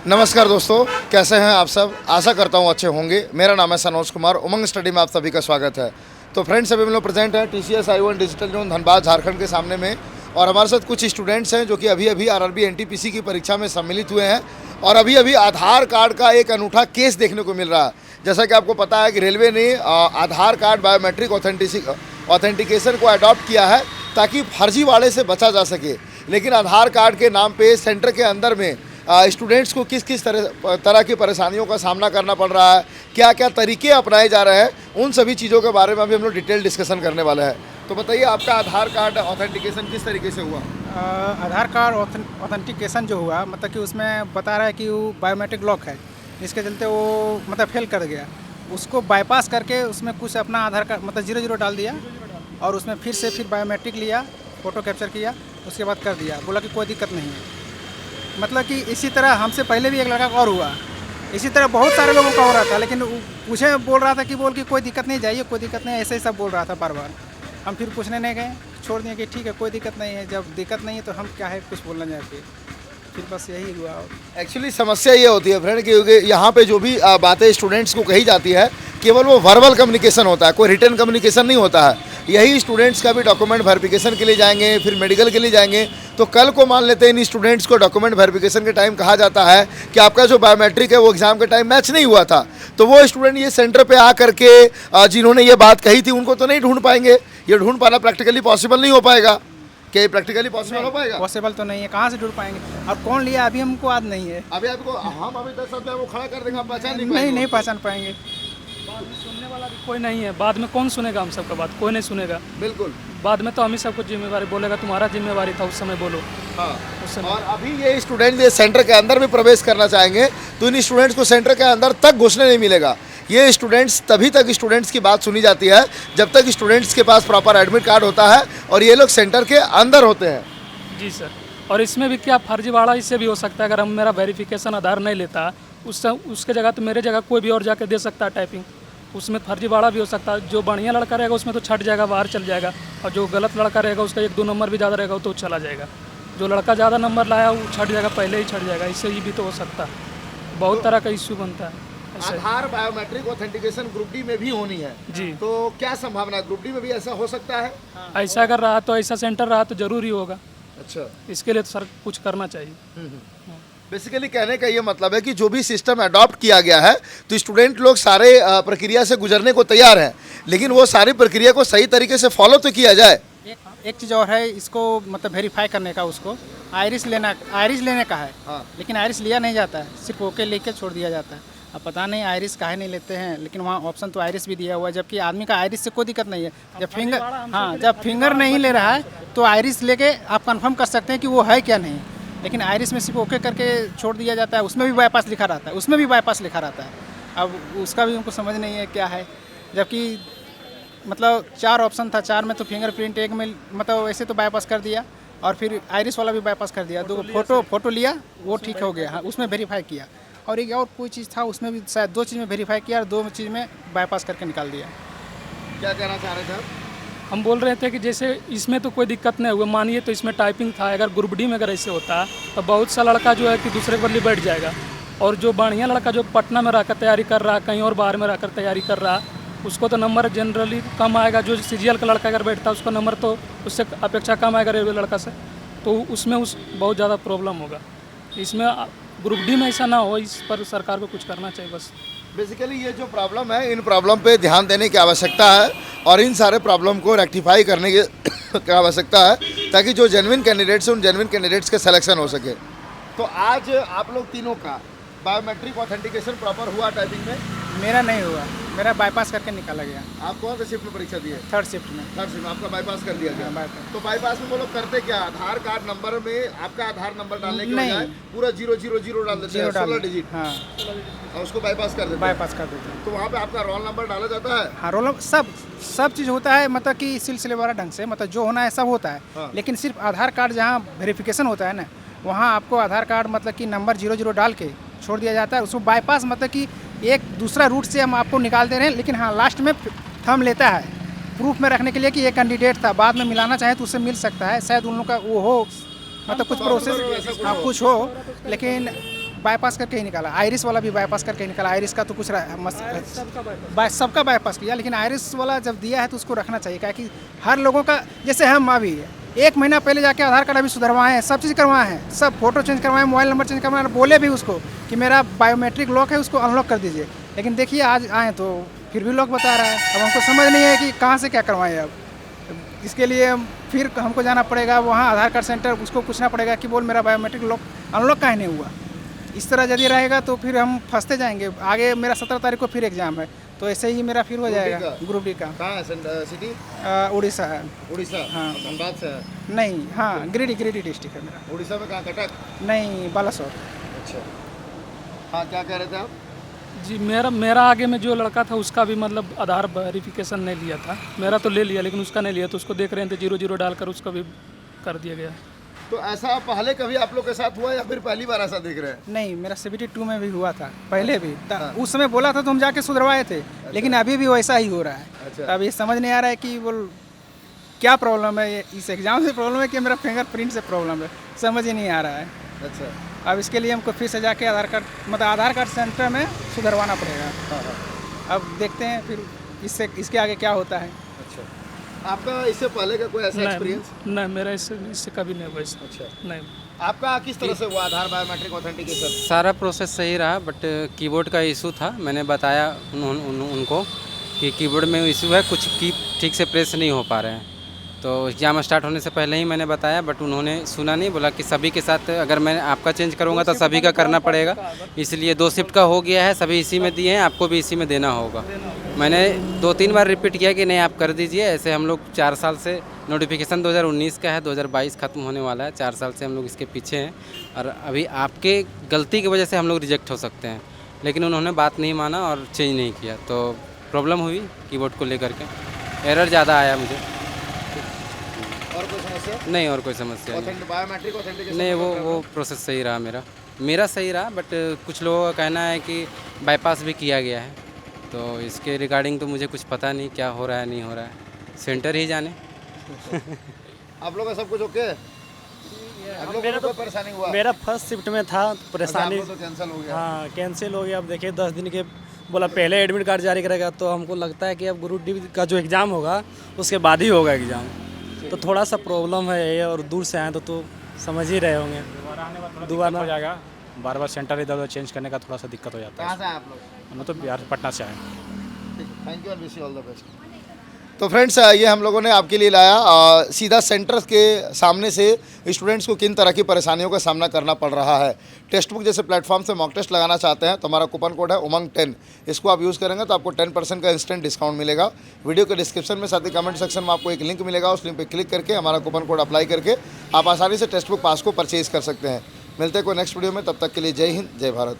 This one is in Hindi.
नमस्कार दोस्तों, कैसे हैं आप सब। आशा करता हूं अच्छे होंगे। मेरा नाम है सनोज कुमार। उमंग स्टडी में आप सभी का स्वागत है। तो फ्रेंड्स, अभी हम लोग प्रेजेंट हैं TCS I1 digital zone Dhanbad Jharkhand के सामने में, और हमारे साथ कुछ स्टूडेंट्स हैं जो कि अभी अभी RRB NTPC की परीक्षा में सम्मिलित हुए हैं, और अभी अभी आधार कार्ड का एक अनूठा केस देखने को मिल रहा है। जैसा कि आपको पता है कि रेलवे ने आधार कार्ड बायोमेट्रिक ऑथेंटिकेशन को अडॉप्ट किया है ताकि फर्जीवाड़े से बचा जा सके। लेकिन आधार कार्ड के नाम पे सेंटर के अंदर में स्टूडेंट्स को किस किस तरह की परेशानियों का सामना करना पड़ रहा है, क्या क्या तरीके अपनाए जा रहे हैं, उन सभी चीज़ों के बारे में अभी हम लोग डिटेल डिस्कशन करने वाले हैं। तो बताइए, आपका आधार कार्ड ऑथेंटिकेशन किस तरीके से हुआ? आधार कार्ड ऑथेंटिकेशन जो हुआ, मतलब कि उसमें बता रहा है कि वो बायोमेट्रिक लॉक है, इसके चलते वो मतलब फेल कर गया। उसको बाईपास करके उसमें कुछ अपना आधार कार्ड मतलब 00 डाल दिया, और उसमें फिर बायोमेट्रिक लिया, फ़ोटो कैप्चर किया, उसके बाद कर दिया। बोला कि कोई दिक्कत नहीं है। मतलब कि इसी तरह हमसे पहले भी एक लड़का और हुआ, इसी तरह बहुत सारे लोगों का हो रहा था। लेकिन पूछे बोल रहा था कि बोल कि कोई दिक्कत नहीं, जाइए कोई दिक्कत नहीं, ऐसे ही सब बोल रहा था बार बार। हम फिर पूछने नहीं गए, छोड़ दिए कि ठीक है कोई दिक्कत नहीं है। जब दिक्कत नहीं है तो हम क्या है कुछ बोलना जाए, फिर बस यही हुआ। एक्चुअली समस्या ये होती है फ्रेंड, क्योंकि यहाँ पे जो भी बातें स्टूडेंट्स को कही जाती है, केवल वो वर्बल कम्युनिकेशन होता है, कोई रिटन कम्युनिकेशन नहीं होता है। यही स्टूडेंट्स का भी डॉक्यूमेंट वेरिफिकेशन के लिए जाएंगे, फिर मेडिकल के लिए जाएंगे, तो कल को मान लेते हैं इन स्टूडेंट्स को डॉक्यूमेंट वेरिफिकेशन के टाइम कहा जाता है कि आपका जो बायोमेट्रिक है वो एग्ज़ाम के टाइम मैच नहीं हुआ था, तो वो स्टूडेंट ये सेंटर पे आ करके जिन्होंने ये बात कही थी उनको तो नहीं ढूंढ पाएंगे। ये ढूंढ पाना प्रैक्टिकली पॉसिबल नहीं हो पाएगा। क्या ये प्रैक्टिकली पॉसिबल हो पाएगा? पॉसिबल तो नहीं है, कहाँ से ढूंढ पाएंगे? और कौन लिया अभी हमको याद नहीं है। अभी आपको हम अभी 10 साल में वो खड़ा कर देंगे, आप पहचान नहीं पहचान पाएंगे। बाद में सुनने वाला भी कोई नहीं है। बाद में कौन सुनेगा? हम सबका बात कोई नहीं सुनेगा। बिल्कुल। बाद में तो हम ही सबको जिम्मेवारी बोलेगा, तुम्हारा जिम्मेवारी था उस समय, बोलो। हाँ। उस समय और अभी ये स्टूडेंट ये सेंटर के अंदर भी प्रवेश करना चाहेंगे तो इन स्टूडेंट्स को सेंटर के अंदर तक घुसने नहीं मिलेगा। ये स्टूडेंट्स तभी तक स्टूडेंट्स की बात सुनी जाती है जब तक स्टूडेंट्स के पास प्रॉपर एडमिट कार्ड होता है और ये लोग सेंटर के अंदर होते हैं। जी सर। और इसमें भी क्या फर्जीवाड़ा इससे भी हो सकता है। अगर हम मेरा वेरिफिकेशन आधार नहीं लेता उसके जगह तो मेरे जगह कोई भी और जाके दे सकता है टाइपिंग, उसमें फर्जीवाड़ा भी हो सकता है। जो बढ़िया लड़का रहेगा उसमें तो छट जाएगा, बाहर चल जाएगा, और जो गलत लड़का रहेगा उसका 1-2 नंबर भी ज़्यादा रहेगा तो चला जाएगा। जो लड़का ज़्यादा नंबर लाया वो छट जाएगा, पहले ही छट जाएगा। इससे ही भी तो हो सकता है, बहुत तरह का इश्यू बनता है। आधार बायोमेट्रिक ऑथेंटिकेशन ग्रुप डी में भी होनी है जी, तो क्या संभावना है ग्रुप डी में भी ऐसा हो सकता है? ऐसा अगर रहा तो ऐसा सेंटर रहा तो जरूर ही होगा। अच्छा, इसके लिए तो सर कुछ करना चाहिए। बेसिकली कहने का ये मतलब है कि जो भी सिस्टम अडॉप्ट किया गया है तो स्टूडेंट लोग सारे प्रक्रिया से गुजरने को तैयार हैं, लेकिन वो सारी प्रक्रिया को सही तरीके से फॉलो तो किया जाए। एक चीज़ और है, इसको मतलब वेरीफाई करने का, उसको आइरिस लेने का है। हाँ। लेकिन आइरिस लिया नहीं जाता है, सिर्फ ओके लेके छोड़ दिया जाता है। अब पता नहीं आइरिस काहे नहीं लेते हैं, लेकिन वहाँ ऑप्शन तो आइरिस भी दिया हुआ है, जबकि आदमी का आइरिस से कोई दिक्कत नहीं है। जब फिंगर नहीं ले रहा है तो आइरिस लेके आप कंफर्म कर सकते हैं कि वो है क्या नहीं। लेकिन आइरिस में सिर्फ ओके करके छोड़ दिया जाता है, उसमें भी बाईपास लिखा रहता है। अब उसका भी उनको समझ नहीं है क्या है, जबकि मतलब 4 ऑप्शन था, 4 में तो फिंगरप्रिंट, एक में मतलब ऐसे तो बाईपास कर दिया, और फिर आइरिस वाला भी बाईपास कर दिया। 2 फोटो लिया, वो ठीक हो गया। हाँ, उसमें वेरीफाई किया, और एक और कोई चीज़ था उसमें भी शायद 2 चीज़ में वेरीफाई किया और 2 चीज़ में बाईपास करके निकाल दिया। क्या कहना चाह रहे थे आप? हम बोल रहे थे कि जैसे इसमें तो कोई दिक्कत नहीं हुई, मानिए तो इसमें टाइपिंग था, अगर ग्रुप डी में अगर ऐसे होता तो बहुत सा लड़का जो है कि दूसरे बदले बैठ जाएगा, और जो बढ़िया लड़का जो पटना में रहकर तैयारी कर रहा, कहीं और बाहर में रहकर तैयारी कर रहा, उसको तो नंबर जनरली कम आएगा। जो CGL का लड़का अगर बैठता है उसका नंबर तो उससे अपेक्षा कम आएगा रेलवे लड़का से, तो उसमें बहुत ज़्यादा प्रॉब्लम होगा। इसमें ग्रुप डी में ऐसा ना हो, इस पर सरकार को कुछ करना चाहिए बस। बेसिकली ये जो प्रॉब्लम है, इन प्रॉब्लम पे ध्यान देने की आवश्यकता है, और इन सारे प्रॉब्लम को रेक्टिफाई करने की आवश्यकता है, ताकि जो जेन्युइन कैंडिडेट्स हैं उन जेन्युइन कैंडिडेट्स का सिलेक्शन हो सके। तो आज आप लोग तीनों का बायोमेट्रिक ऑथेंटिकेशन प्रॉपर हुआ टाइपिंग में? मेरा नहीं हुआ, मेरा बाईपास करके निकाला गया। आप कौन से शिफ्ट में परीक्षा दी है? 3rd शिफ्ट में। 3rd शिफ्ट में आपका बाईपास कर दिया गया। बाईपास। तो बाईपास में वो लोग करते क्या? आधार कार्ड नंबर में आपका आधार नंबर डालने के नहीं। बजाय पूरा 000 डाल देते हैं, 16 डिजिट। हाँ, और उसको बाईपास कर देते हैं। बाईपास कर देते हैं। तो वहाँ पे आपका रोल नंबर डाला जाता है? हाँ, रोल सब चीज़ होता है, मतलब कि सिलसिलेवार ढंग से, मतलब जो होना है सब होता है। हाँ। लेकिन सिर्फ आधार कार्ड जहाँ वेरिफिकेशन होता है ना, वहाँ आपको आधार कार्ड मतलब कि नंबर 00 डाल के छोड़ दिया जाता है। उसको बाईपास मतलब कि एक दूसरा रूट से हम आपको निकाल दे रहे हैं, लेकिन हाँ लास्ट में थंब लेता है प्रूफ में रखने के लिए कि ये कैंडिडेट था। बाद में मिलाना चाहे तो उससे मिल सकता है, शायद उन लोग का वो हो, मतलब कुछ प्रोसेस कुछ हो, लेकिन बाईपास करके ही निकाला, आयरिस वाला भी बाईपास करके ही निकाला। आयरिस का तो कुछ सबका बाईपास किया, लेकिन आयरिस वाला जब दिया है तो उसको रखना चाहिए, क्या कि हर लोगों का, जैसे हम अभी 1 महीना पहले जाके आधार कार्ड अभी सुधरवाए हैं, सब चीज़ करवाए हैं, सब फोटो चेंज करवाए, मोबाइल नंबर चेंज करवाए, बोले भी उसको कि मेरा बायोमेट्रिक लॉक है, उसको अनलॉक कर दीजिए, लेकिन देखिए आज आए तो फिर भी लॉक बता रहा है। अब हमको समझ नहीं है कि कहाँ से क्या करवाएं। अब इसके लिए फिर हमको जाना पड़ेगा वहाँ आधार कार्ड सेंटर, उसको पूछना पड़ेगा कि बोल मेरा बायोमेट्रिक लॉक अनलॉक काहे नहीं हुआ। इस तरह यदि रहेगा तो फिर हम फंसते जाएंगे। आगे मेरा 17 तारीख को फिर एग्ज़ाम है, तो ऐसे ही मेरा फिर हो जाएगा ग्रुप डी का। कहाँ है सिटी? उड़ीसा है। उड़ीसा? हाँ। धनबाद से है? नहीं, हाँ, गिरिडीह डिस्ट्रिक्ट है मेरा। उड़ीसा में कहाँ, कटक? नहीं, बालासोर। अच्छा, हाँ, क्या कह रहे थे आप? जी, मेरा आगे में जो लड़का था उसका भी मतलब आधार वेरिफिकेशन नहीं लिया था। मेरा तो ले लिया लेकिन उसका नहीं लिया, तो उसको देख रहे थे 00 डालकर उसका भी कर दिया गया। तो ऐसा पहले कभी आप लोग के साथ हुआ या फिर पहली बार ऐसा देख रहे हैं? नहीं, मेरा CBT 2 में भी हुआ था, पहले भी उस समय बोला था तो हम जाके सुधरवाए थे, लेकिन अभी भी वैसा ही हो रहा है। अच्छा। तो अब ये समझ नहीं आ रहा है कि बोल क्या प्रॉब्लम है, इस एग्ज़ाम से प्रॉब्लम है कि मेरा फिंगरप्रिंट से प्रॉब्लम है, समझ ही नहीं आ रहा है। अच्छा। अब इसके लिए हमको फिर से जाके आधार कार्ड सेंटर में सुधरवाना पड़ेगा। हाँ हाँ। अब देखते हैं फिर इसके आगे क्या होता है। अच्छा, आपका इससे पहले का कोई ऐसा एक्सपीरियंस? नहीं, मेरा इससे कभी नहीं हुआ ऐसा। अच्छा, नहीं। आपका किस तरह से हुआ आधार बायोमेट्रिक ऑथेंटिकेशन? सारा प्रोसेस सही रहा, बट कीबोर्ड का इशू था। मैंने बताया उनको कि कीबोर्ड में इशू है, कुछ की ठीक से प्रेस नहीं हो पा रहे हैं। तो एग्जाम स्टार्ट होने से पहले ही मैंने बताया, बट उन्होंने सुना नहीं, बोला कि सभी के साथ अगर मैं आपका चेंज करूँगा तो सभी का करना पड़ेगा, इसलिए 2 शिफ्ट का हो गया है, सभी इसी में दिए हैं, आपको भी इसी में देना होगा। मैंने 2-3 बार रिपीट किया कि नहीं आप कर दीजिए। ऐसे हम लोग 4 साल से, नोटिफिकेशन 2019 का है, 2022 ख़त्म होने वाला है, 4 साल से हम लोग इसके पीछे हैं, और अभी आपके गलती की वजह से हम लोग रिजेक्ट हो सकते हैं। लेकिन उन्होंने बात नहीं माना और चेंज नहीं किया, तो प्रॉब्लम हुई कीबोर्ड को लेकर के, एरर ज़्यादा आया मुझे। और कोई समस्या? नहीं, और कोई समस्या नहीं। बायोमेट्रिक ऑथेंटिकेशन नहीं, वो प्रोसेस सही रहा, मेरा सही रहा, बट कुछ लोगों का कहना है कि बाईपास भी किया गया है, तो इसके रिगार्डिंग तो मुझे कुछ पता नहीं क्या हो रहा है नहीं हो रहा है, सेंटर ही जाने। आप लोग का सब कुछ ओके है? आप लोग को कोई परेशानी हुआ? मेरा फर्स्ट शिफ्ट में था, परेशानी तो कैंसिल हो गया। हाँ कैंसिल हो गया। अब देखिए 10 दिन के बोला पहले एडमिट कार्ड जारी करेगा, तो हमको लगता है कि अब ग्रुप डी का जो एग्ज़ाम होगा उसके बाद ही होगा एग्ज़ाम, तो थोड़ा सा प्रॉब्लम है ये, और दूर से आए तो समझ ही रहे होंगे। दोबारा हो जाएगा, बार बार सेंटर इधर उधर चेंज करने का थोड़ा सा दिक्कत हो जाता है। कहाँ से आए आप लोग? हम तो बिहार पटना से आए। Thank you and wish you all the best. तो फ्रेंड्स, ये हम लोगों ने आपके लिए लाया सीधा सेंटर के सामने से स्टूडेंट्स को किन तरह की परेशानियों का सामना करना पड़ रहा है। टेक्स्ट बुक जैसे प्लेटफॉर्म से मॉक टेस्ट लगाना चाहते हैं तो हमारा कूपन कोड है उमंग 10, इसको आप यूज़ करेंगे तो आपको 10% का इंस्टेंट डिस्काउंट मिलेगा। वीडियो के डिस्क्रिप्शन में, साथ ही कमेंट सेक्शन में आपको एक लिंक मिलेगा, उस लिंक पर क्लिक करके हमारा कूपन कोड अप्लाई करके आप आसानी से टेक्स्ट बुक पास को परचेज़ कर सकते हैं। मिलते हैं कोई नेक्स्ट वीडियो में, तब तक के लिए जय हिंद, जय भारत।